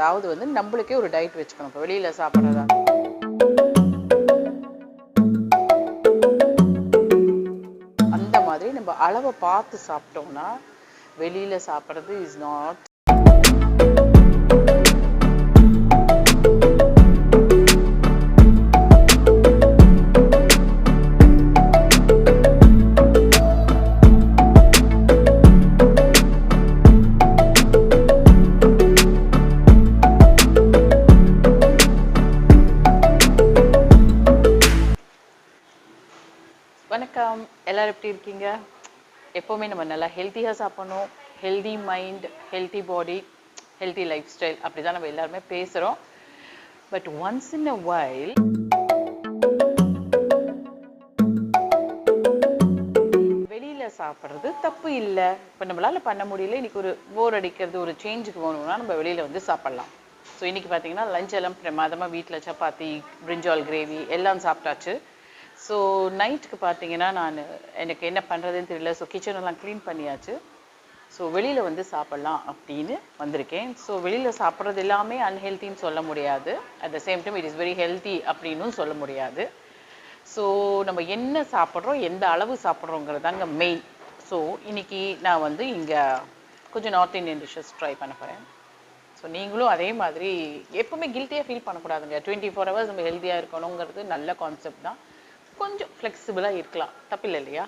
அதாவது வந்து நம்மளுக்கே ஒரு டயட் வச்சுக்கணும். இப்போ வெளியில் சாப்பிட்றதா அந்த மாதிரி நம்ம அளவை பார்த்து சாப்பிட்டோம்னா வெளியில் சாப்பிட்றது இஸ் நாட். வணக்கம், எல்லோரும் எப்படி இருக்கீங்க? எப்போவுமே நம்ம நல்லா ஹெல்த்தியாக சாப்பிடணும், ஹெல்தி மைண்ட், ஹெல்த்தி பாடி, ஹெல்த்தி லைஃப் ஸ்டைல் அப்படி தான் நம்ம எல்லாருமே பேசுகிறோம். But once in a while வெளியில் சாப்பிட்றது தப்பு இல்லை. இப்போ நம்மளால் பண்ண முடியல, இன்றைக்கி ஒரு போர் அடிக்கிறது, ஒரு சேஞ்சுக்கு போகணும்னா நம்ம வெளியில் வந்து சாப்பிட்லாம். ஸோ இன்றைக்கி பார்த்தீங்கன்னா லஞ்ச் எல்லாம் பிரமாதமாக வீட்டில் சப்பாத்தி, பிரிஞ்சால் கிரேவி எல்லாம் சாப்பிட்டாச்சு. ஸோ நைட்டுக்கு பார்த்தீங்கன்னா எனக்கு என்ன பண்ணுறதுன்னு தெரியல. ஸோ கிச்சனெல்லாம் க்ளீன் பண்ணியாச்சு. ஸோ வெளியில் வந்து சாப்பிட்லாம் அப்படின்னு வந்திருக்கேன். ஸோ வெளியில் சாப்பிட்றது எல்லாமே அன்ஹெல்த்தின்னு சொல்ல முடியாது. At the same time it is very healthy அப்படின்னும் சொல்ல முடியாது. ஸோ நம்ம என்ன சாப்பிட்றோம், எந்த அளவு சாப்பிட்றோங்கிறது தாங்க மெயின். ஸோ இன்றைக்கி நான் வந்து இங்கே கொஞ்சம் நார்த் இந்தியன் டிஷ்ஷஸ் ட்ரை பண்ண போகிறேன். ஸோ நீங்களும் அதே மாதிரி எப்போவுமே கில்ட்டியாக ஃபீல் பண்ணக்கூடாதுங்க. 24 ஹவர்ஸ் நம்ம ஹெல்த்தியாக இருக்கணுங்கிறது நல்ல கான்செப்ட் தான். கொஞ்சம் ஃப்ளெக்சிபிளாக இருக்கலாம், தப்பில்லை இல்லையா?